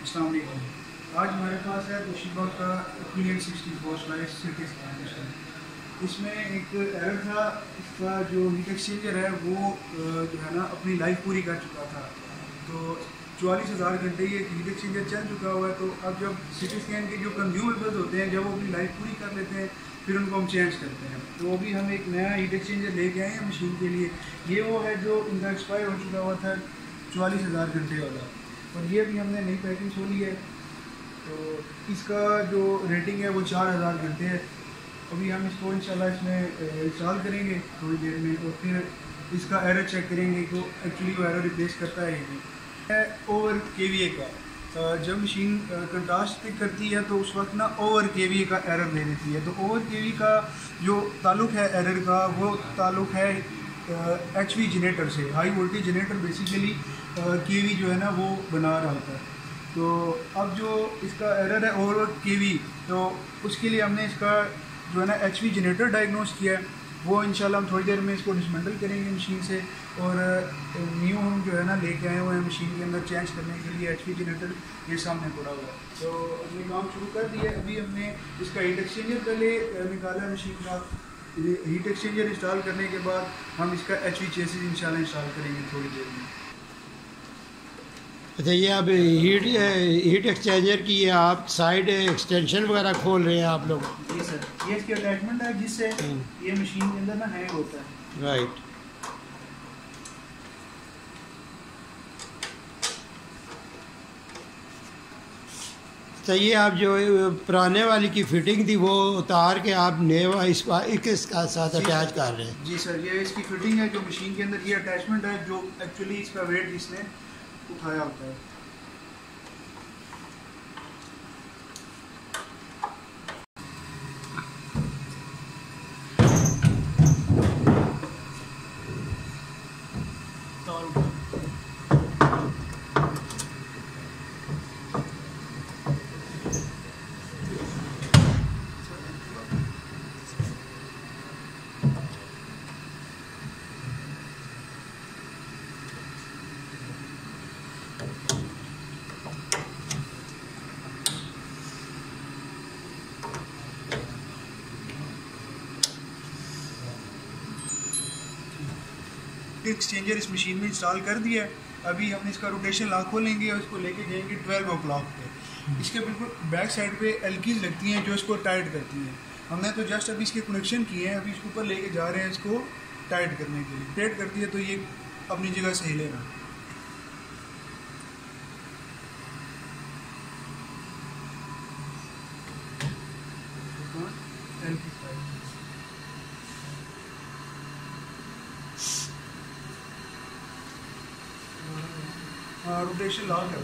अस्सलाम वालेकुम। आज हमारे पास है तोशिबा का PN64 स्लाइस सिटी स्कैन। इसमें एक एरर था, इसका जो हीट एक्सचेंजर है वो जो है ना अपनी लाइफ पूरी कर चुका था। तो 44,000 घंटे ये हीट एक्सचेंजर चल चुका हुआ है। तो अब जब सिटी स्कैन के जो कंज्यूमेबल्स होते हैं, जब वो अपनी लाइफ पूरी कर लेते हैं, फिर उनको हम चेंज करते हैं। तो अभी हम एक नया हीट एक्सचेंजर लेके आए हैं मशीन के लिए। ये वो है जो इनका एक्सपायर हो चुका हुआ था 44,000 घंटे वाला, और ये भी हमने नई पैकिंग खोली है। तो इसका जो रेटिंग है वो 4,000 घंटे है। अभी हम इसको इंशाल्लाह इसमें इंस्टॉल करेंगे थोड़ी देर में, और फिर इसका एरर चेक करेंगे कि एक्चुअली वो एरर रिप्लेस करता है या नहीं। है ओवर KVA का। जब मशीन कंट्रास्ट पिक करती है तो उस वक्त ना ओवर KVA का एरर दे देती है। तो ओवर KVA का जो ताल्लुक है एरर का, वो ताल्लुक है HV जनरेटर से। High voltage generator basically KV जो है ना वो बना रहा होता है। तो अब जो इसका एरर है ओवर KV, तो उसके लिए हमने इसका जो है ना HV जनरेटर डायग्नोस किया है। वो इंशाल्लाह हम थोड़ी देर में इसको डिसमेंटल करेंगे मशीन से, और न्यू हम जो है ना लेके आए हुए हैं मशीन के अंदर चेंज करने के लिए HV जनरेटर। ये सामने पड़ा हुआ है। तो हमने काम शुरू कर दिया। अभी हमने इसका हीट एक्सचेंजर पहले निकाला मशीन का। हीट एक्सचेंजर इंस्टॉल करने के बाद हम इसका HV चेसिस इंशाल्लाह इंस्टॉल करेंगे थोड़ी देर में। अच्छा, ये अब हीट एक्सचेंजर की आप साइड एक्सटेंशन वगैरह खोल रहे हैं आप लोग? जी सर, ये इसकी अटैचमेंट है जिससे ये मशीन के अंदर ना हैंग होता है। राइट। तो ये आप जो पुराने वाली की फिटिंग थी वो उतार के आप नए इसके साथ अटैच कर रहे हैं? जी सर, ये इसकी फिटिंग है जो मशीन के अंदर। ये अटैचमेंट है जो एक्चुअली इसका वेट इसने उठाया होता है। एक्सचेंजर इस मशीन में इंस्टॉल कर दिया है। अभी हम इसका रोटेशन लॉक खोलेंगे और इसको लेके जाएंगे 12 o'clock पे। इसके बिल्कुल बैक साइड पे एल्कीज लगती हैं जो इसको टाइट करती हैं। हमने तो जस्ट अभी इसके कनेक्शन किए हैं, अभी इसके ऊपर लेके जा रहे हैं इसको टाइट करने के लिए। टाइट करती है तो ये अपनी जगह सही लेगा। हाँ, रोटेशन लॉक है।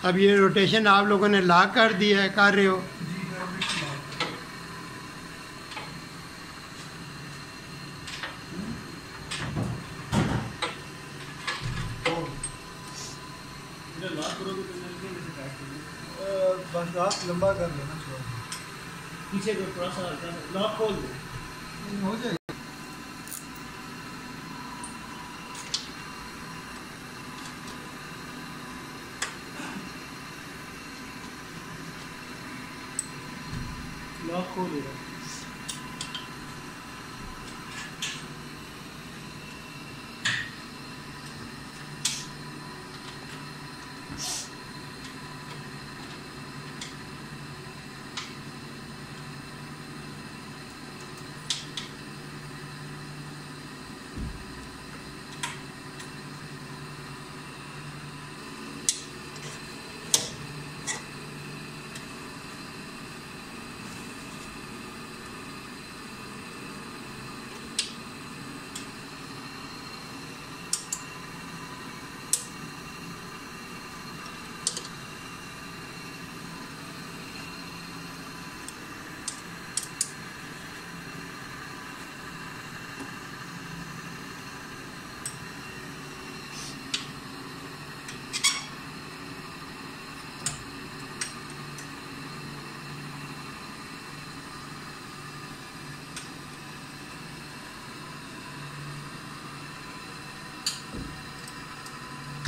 अब ये रोटेशन आप लोगों ने लॉक कर दिया है, कर रहे हो? बस आप लंबा कर लेना थोड़ा, पीछे को थोड़ा सा लॉक खोल दो, हो जाएगा। लॉक खोल दो।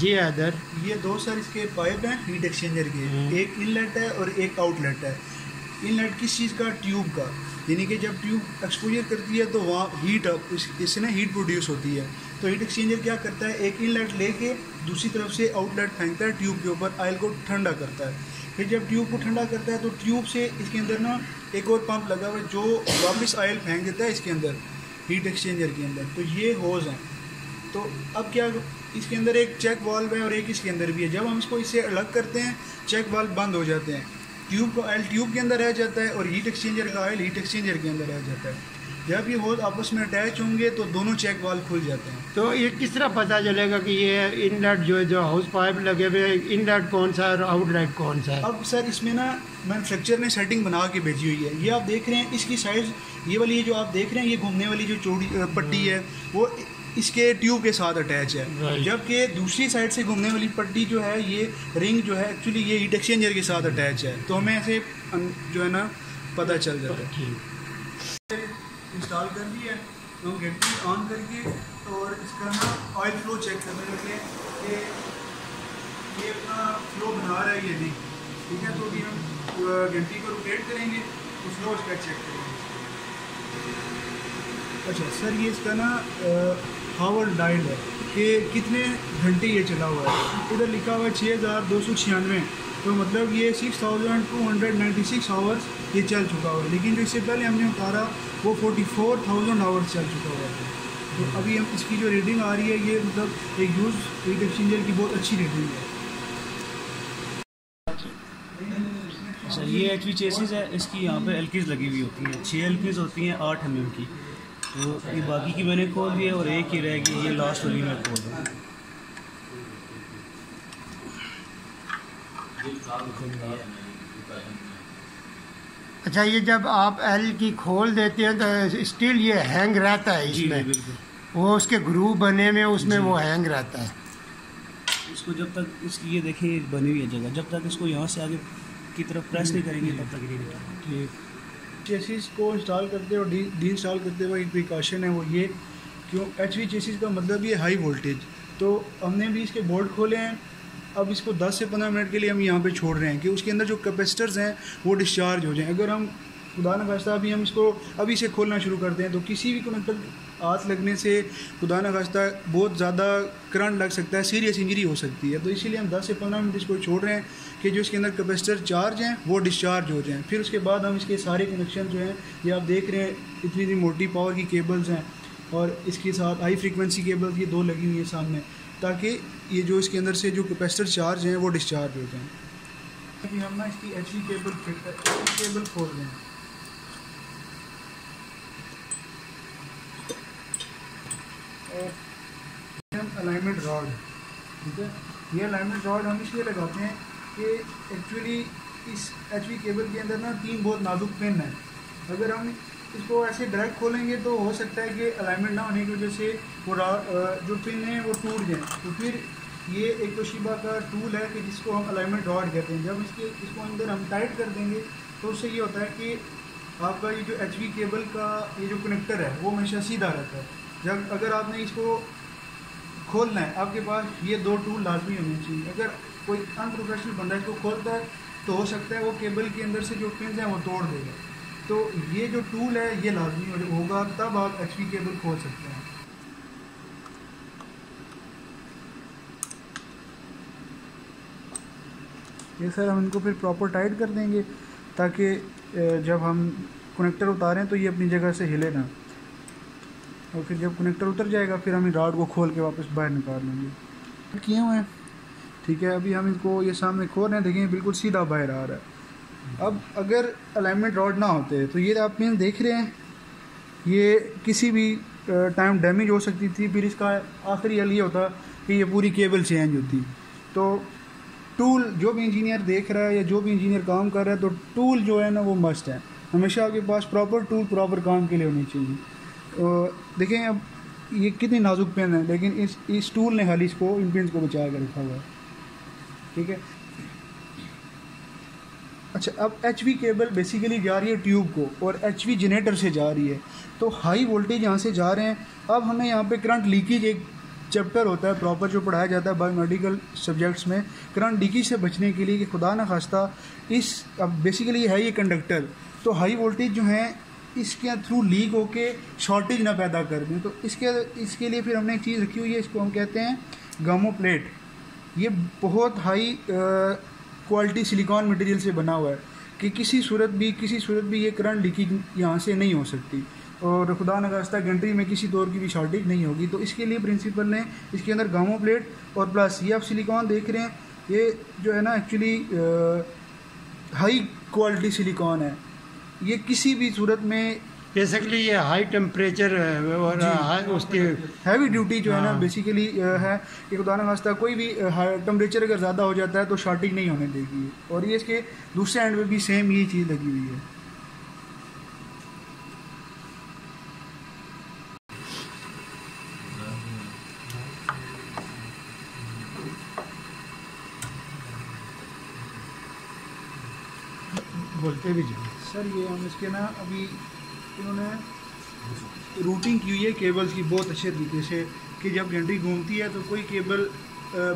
जी हैदर। ये दो सर इसके पाइप हैं हीट एक्सचेंजर के, एक इनलेट है और एक आउटलेट है। इनलेट किस चीज़ का? ट्यूब का, यानी कि जब ट्यूब एक्सपोजर करती है तो वहाँ हीट इससे ना हीट प्रोड्यूस होती है। तो हीट एक्सचेंजर क्या करता है, एक इनलेट लेके दूसरी तरफ से आउटलेट फेंकता है ट्यूब के ऊपर, ऑयल को ठंडा करता है। फिर जब ट्यूब को ठंडा करता है तो ट्यूब से इसके अंदर ना एक और पंप लगा हुआ है जो वापस ऑयल फेंक देता है इसके अंदर, हीट एक्सचेंजर के अंदर। तो ये होज हैं। तो अब क्या, इसके अंदर एक चेक वाल्व है और एक इसके अंदर भी है। जब हम इसको इससे अलग करते हैं चेक वाल्व बंद हो जाते हैं, ट्यूब का ऑयल ट्यूब के अंदर रह जाता है और हीट एक्सचेंजर का ऑयल हीट एक्सचेंजर के अंदर रह जाता है। जब ये होज आपस में अटैच होंगे तो दोनों चेक वाल्व खुल जाते हैं। तो ये किस तरह पता चलेगा कि ये इनलेट जो हाउस पाइप लगे हुए इनलेट कौन सा है और आउटलेट कौन सा है? अब सर इसमें ना मैन्युफैक्चर ने सेटिंग बना के भेजी हुई है। ये आप देख रहे हैं इसकी साइज, ये वाली ये जो आप देख रहे हैं ये घूमने वाली जो चौड़ी पट्टी है वो इसके ट्यूब के साथ अटैच है, जबकि दूसरी साइड से घूमने वाली पट्टी जो है ये रिंग जो है एक्चुअली ये हीट एक्सचेंजर के साथ अटैच है। तो हमें ऐसे जो है ना पता चल जाता है। इंस्टॉल कर लिया है तो हम घंटी ऑन करके और इसका ना ऑयल फ्लो चेक करने लगे कि ये अपना फ्लो बना रहा है ये नहीं, ठीक है। तो अभी हम घंटी को रोटेट करेंगे तो फ्लो इसका चेक करेंगे। अच्छा सर, ये इसका ना हावर डायल है कि कितने घंटे ये चला हुआ है। इधर लिखा हुआ है 6296, तो मतलब ये 6296 आवर्स ये चल चुका हुआ है। लेकिन जो इससे पहले हमने उतारा वो 44,000 आवर्स चल चुका हुआ है। तो अभी हम इसकी जो रीडिंग आ रही है ये मतलब एक यूज हीट एक्सचेंजर की बहुत अच्छी रीडिंग है। सर ये एचवी चेसिस है, इसकी यहाँ पे एलकीज लगी हुई होती हैं, 6 एलकीज होती हैं 8 mm की। तो ये बाकी की मैंने खोल दी है और एक ही रहेगी, ये लास्ट वाली मैं खोल दूँ। अच्छा, ये जब आप एल की खोल देते हैं तो स्टिल ये हैंग रहता है इसमें? बिल्कुल, वो उसके ग्रूव बने में उसमें वो हैंग रहता है। इसको जब तक इसकी ये देखिए बनी हुई है जगह, जब तक इसको यहाँ से आगे की तरफ प्रेस नहीं करेंगे तब तक नहीं निकलेगा। ठीक। चेसिस को इंस्टॉल करते और डी इंस्टॉल करते हुए एक प्रिकॉशन है वो ये, क्यों एचवी चेसिस का मतलब ये हाई वोल्टेज। तो हमने भी इसके बोर्ड खोले हैं, अब इसको 10 से 15 मिनट के लिए हम यहाँ पे छोड़ रहे हैं कि उसके अंदर जो कैपेसिटर्स हैं वो डिस्चार्ज हो जाएं। अगर हम खुदा न खास्ता अभी हम इसको अभी से खोलना शुरू करते हैं तो किसी भी कनेक्टर हाथ लगने से खुदा न खास्ता बहुत ज़्यादा करंट लग सकता है, सीरियस इंजरी हो सकती है। तो इसीलिए हम 10 से 15 मिनट इसको छोड़ रहे हैं कि जो इसके अंदर कैपेसिटर चार्ज हैं वो डिस्चार्ज हो जाएं। फिर उसके बाद हम इसके सारे कनेक्शन जो हैं ये आप देख रहे हैं, इतनी मोटी पावर की केबल्स हैं और इसके साथ हाई फ्रीक्वेंसी केबल्स ये 2 लगी हुई हैं सामने, ताकि ये जो इसके अंदर से जो कैपेसिटर चार्ज हैं वो डिस्चार्ज हो जाएँ। अभी हम ना इसकी एचवी केबल खोल रहे हैं। और हम अलाइनमेंट रॉड, ठीक है, ये अलाइनमेंट रॉड हम इसलिए लगाते हैं कि एक्चुअली इस एचवी केबल के अंदर ना 3 बहुत नाजुक पिन है। अगर हम इसको ऐसे डायरेक्ट खोलेंगे तो हो सकता है कि अलाइनमेंट ना होने की वजह से वो जो पिन है वो टूट जाए। तो फिर ये एक तोशिबा का टूल है कि जिसको हम अलाइनमेंट रॉड कहते हैं। जब इसको अंदर हम टाइट कर देंगे तो उससे ये होता है कि आपका ये जो एचवी केबल का ये जो कनेक्टर है वो हमेशा सीधा रहता है। जब अगर आपने इसको खोलना है आपके पास ये 2 टूल लाजमी होने चाहिए। अगर कोई अनप्रोफेशनल बंदा इसको खोलता है तो हो सकता है वो केबल के अंदर से जो पिन हैं वो तोड़ देगा। तो ये जो टूल है ये लाजमी होगा, तब आप एचवी केबल खोल सकते हैं। ये सर हम इनको फिर प्रॉपर टाइट कर देंगे ताकि जब हम कनेक्टर उतारें तो ये अपनी जगह से हिले ना, और फिर जब कनेक्टर उतर जाएगा फिर हम रॉड को खोल के वापस बाहर निकाल लेंगे। किए हुए हैं, ठीक है। अभी हम इनको ये सामने खोल रहे हैं, देखें बिल्कुल सीधा बाहर आ रहा है। अब अगर अलाइनमेंट रॉड ना होते तो ये आप पिन देख रहे हैं ये किसी भी टाइम डैमेज हो सकती थी। फिर इसका आखिरी हल ये होता कि ये पूरी केबल चेंज होती। तो टूल जो भी इंजीनियर देख रहा है या जो भी इंजीनियर काम कर रहा है तो टूल जो है ना वो मस्ट है, हमेशा आपके पास प्रॉपर टूल प्रॉपर काम के लिए होनी चाहिए। देखें अब ये कितनी नाजुक पेन है, लेकिन इस टूल ने खाली इसको इन पेन को बचा कर रखा हुआ है, ठीक है। अच्छा, अब एचवी केबल बेसिकली जा रही है ट्यूब को और एचवी जनरेटर से जा रही है, तो हाई वोल्टेज यहाँ से जा रहे हैं। अब हमें यहाँ पे करंट लीकेज एक चैप्टर होता है प्रॉपर जो पढ़ाया जाता है बायोमेडिकल सब्जेक्ट्स में करंट लीकेज से बचने के लिए कि खुदा न खास्ता इस अब बेसिकली है ये कंडक्टर, तो हाई वोल्टेज जो है इसके थ्रू लीक होके शॉर्टेज ना पैदा कर दें। तो इसके लिए फिर हमने एक चीज़ रखी हुई है, इसको हम कहते हैं गामो प्लेट। ये बहुत हाई क्वालिटी सिलिकॉन मटेरियल से बना हुआ है कि किसी सूरत भी ये करंट लीकेज यहाँ से नहीं हो सकती और खुदा न खास्ता गंट्री में किसी दौर की भी शॉर्टेज नहीं होगी। तो इसके लिए प्रिंसिपल ने इसके अंदर गामो प्लेट और प्लस ये आप सिलिकॉन देख रहे हैं, ये जो है ना एक्चुअली हाई क्वालिटी सिलिकॉन है। ये किसी भी सूरत में बेसिकली ये हाई टेम्परेचर और उसकी हैवी ड्यूटी जो है ना बेसिकली है कि खुदा न खास्ता कोई भी टेम्परेचर अगर ज़्यादा हो जाता है तो शॉर्टेज नहीं होने देगी। और ये इसके दूसरे एंड में भी सेम ये चीज़ लगी हुई है। बोलते भी जाओ सर ये हम इसके ना अभी इन्होंने रूटिंग की हुई है केबल्स की बहुत अच्छे तरीके से कि जब घंटी घूमती है तो कोई केबल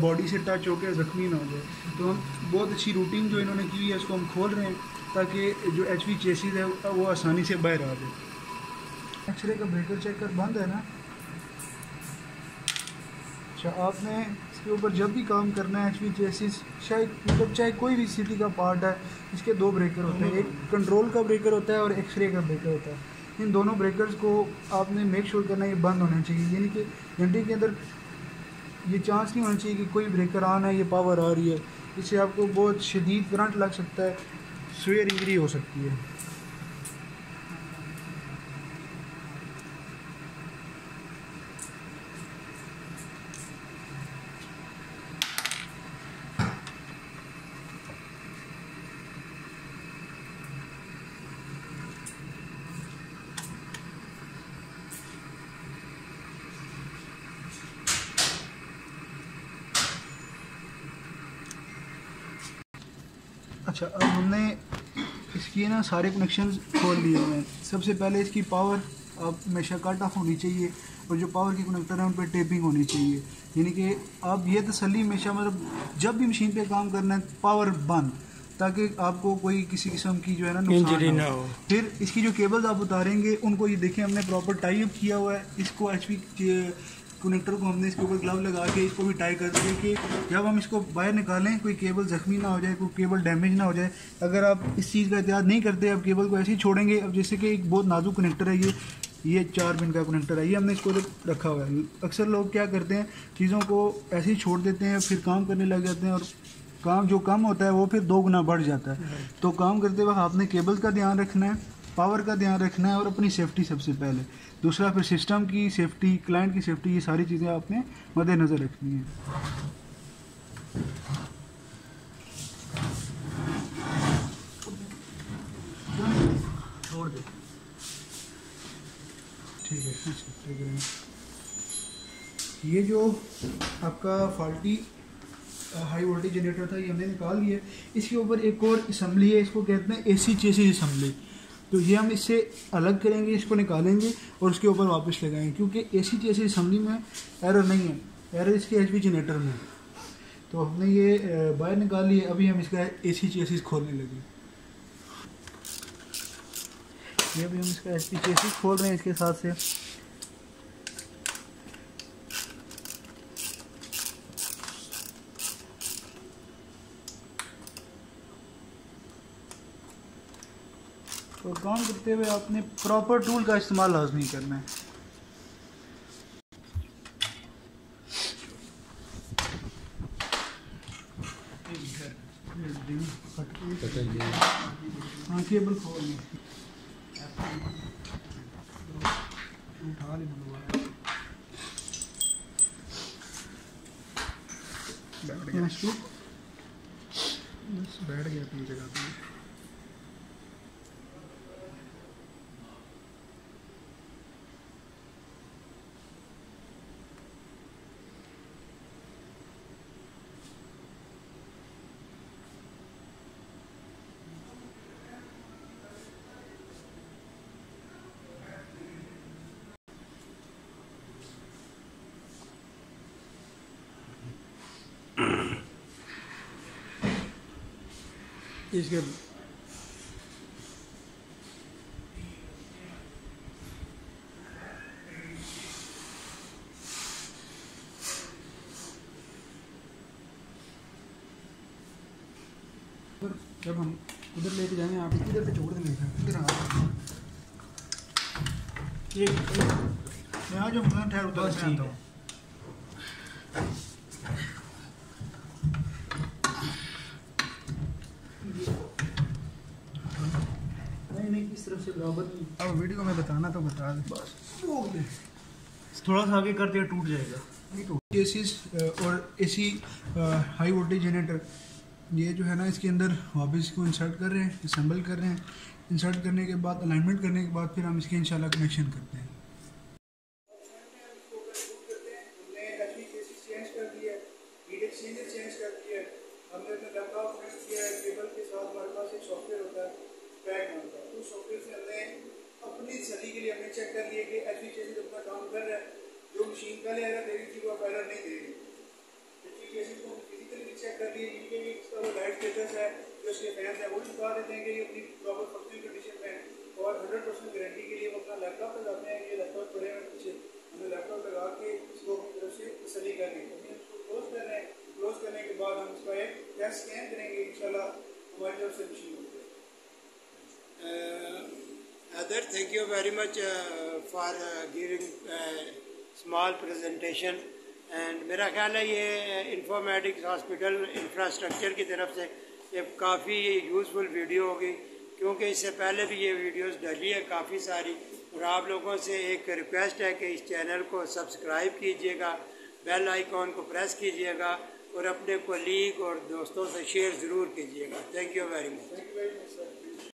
बॉडी से टच होकर ज़ख्मी ना हो जाए। तो हम बहुत अच्छी रूटिंग जो इन्होंने की हुई है इसको हम खोल रहे हैं ताकि जो एचवी चेसिस है वो आसानी से बाहर आ जाए। एक्सरे का ब्रेकर चेकर बंद है ना। अच्छा, आपने इसके ऊपर जब भी काम करना है एचवी चेसिस शायद मतलब चाहे कोई भी सिटी का पार्ट है, इसके दो ब्रेकर होते हैं, एक कंट्रोल का ब्रेकर होता है और एक्सरे का ब्रेकर होता है। इन दोनों ब्रेकर्स को आपने मेक श्योर करना ये बंद होना चाहिए, यानी कि घंटे के अंदर ये चांस नहीं होना चाहिए कि कोई ब्रेकर ऑन है ये पावर आ रही है, इससे आपको बहुत शदीद करंट लग सकता है, स्वेयर इंजरी हो सकती है। अच्छा, अब हमने इसकी ना सारे कनेक्शन खोल लिए हैं। सबसे पहले इसकी पावर अब हमेशा कट ऑफ होनी चाहिए और जो पावर की कनेक्टर है उन पर टेपिंग होनी चाहिए, यानी कि आप ये तसल्ली हमेशा मतलब जब भी मशीन पे काम करना है पावर बंद, ताकि आपको कोई किसी किस्म की जो है ना नुकसान ना हो। फिर इसकी जो केबल्स आप उतारेंगे उनको ये देखें हमने प्रॉपर टाई अप किया हुआ है। इसको एचपी कनेक्टर को हमने इसके ऊपर ग्लव लगा के इसको भी टाई कर दिया कि जब हम इसको बाहर निकालें कोई केबल ज़ख्मी ना हो जाए, कोई केबल डैमेज ना हो जाए। अगर आप इस चीज़ का एहतियात नहीं करते, आप केबल को ऐसे ही छोड़ेंगे। अब जैसे कि एक बहुत नाजुक कनेक्टर है, ये 4 पिन का कनेक्टर है, ये हमने इसको रखा हुआ है। अक्सर लोग क्या करते हैं, चीज़ों को ऐसे ही छोड़ देते हैं, फिर काम करने लग जाते हैं और काम जो कम होता है वो फिर 2 गुना बढ़ जाता है। तो काम करते वक्त आपने केबल का ध्यान रखना है, पावर का ध्यान रखना है और अपनी सेफ्टी सबसे पहले। दूसरा फिर सिस्टम की सेफ्टी, क्लाइंट की सेफ्टी, ये सारी चीज़ें आपने मद्देनज़र रखनी है। छोड़ दे, ठीक है, ठीक है। ये जो आपका फॉल्टी हाई वोल्टेज जनरेटर था ये हमने निकाल लिया। इसके ऊपर एक और असम्बली है, इसको कहते हैं एसी चेसिस असम्बली। तो ये हम इससे अलग करेंगे, इसको निकालेंगे और उसके ऊपर वापस लगाएंगे, क्योंकि एसी चेसिस असम्बली में एरर नहीं है, एरर इसके एचवी जनरेटर में। तो हमने ये बाहर निकाल लिए, अभी हम इसका एसी चेसिस खोलने लगे। ये अभी हम इसका एसी चेसिस खोल रहे हैं इसके साथ से। तो काम करते हुए आपने प्रॉपर टूल का इस्तेमाल लाजमी करना है। हाँ, केबल खोल उठा ले, बैठ गया अपनी जगह पे। इसके जब हम उधर लेके जाएंगे, आप इधर पे छोड़ देंगे, इधर आ यहाँ जो मैं ठहर उधर से आता हूँ। नहीं इस तरफ से बराबर नहीं। अब वीडियो में बताना तो बता दे बस, थोड़ा सा आगे कर दिया टूट जाएगा। केसेस और एसी हाई वोल्टेज जनरेटर, ये जो है ना इसके अंदर वापस इसको इंसर्ट कर रहे हैं, असेंबल कर रहे हैं। इंसर्ट करने के बाद अलाइनमेंट करने के बाद फिर हम इसके इंशाल्लाह कनेक्शन करते हैं। हमने एचवी केसेस चेंज कर दिया है, हीट एक्सचेंजर चेंज कर दिया है, हमने अपना लैपटॉप कनेक्ट किया है। केबल के साथ हमारे पास एक सॉफ्टवेयर होता है पैक नाम का, उस सॉफ्टवेयर से हमने अपनी तसल्ली के लिए हमने चेक कर लिया कि एचवी केसेस अपना काम कर रहा है। जो मशीन पहले एरर दे रही थी वो अब एरर नहीं दे रही। एचवी केसेस को फिजिकली भी चेक कर लिए, इनके भी इसका वो लाइट स्टेटस है, जो इसके फैंस है वो बता देते हैं कि ये अपनी प्रॉपर फंक्शनल कंडीशन में है। और 100% गारंटी के लिए वो अपना लैपटॉप लगाते हैं। ये लैपटॉप पड़े हुए पीछे, हमने लैपटॉप लगा के इसको अपनी तरफ से तसल्ली कर ली। हम इसको क्लोज कर रहे हैं, क्लोज करने के बाद हम इसका एक टेस्ट स्कैन करेंगे, इंशाल्लाह हमारी तरफ से मशीन होगी। Other, thank you very much for giving small presentation and मेरा ख्याल है ये इंफॉर्मेटिक्स हॉस्पिटल इंफ्रास्ट्रक्चर की तरफ से ये काफ़ी यूज़फुल वीडियो होगी, क्योंकि इससे पहले भी ये वीडियोस डली है काफ़ी सारी। और आप लोगों से एक रिक्वेस्ट है कि इस चैनल को सब्सक्राइब कीजिएगा, बेल आइकॉन को प्रेस कीजिएगा और अपने कोलीग और दोस्तों से शेयर ज़रूर कीजिएगा। Thank you very much.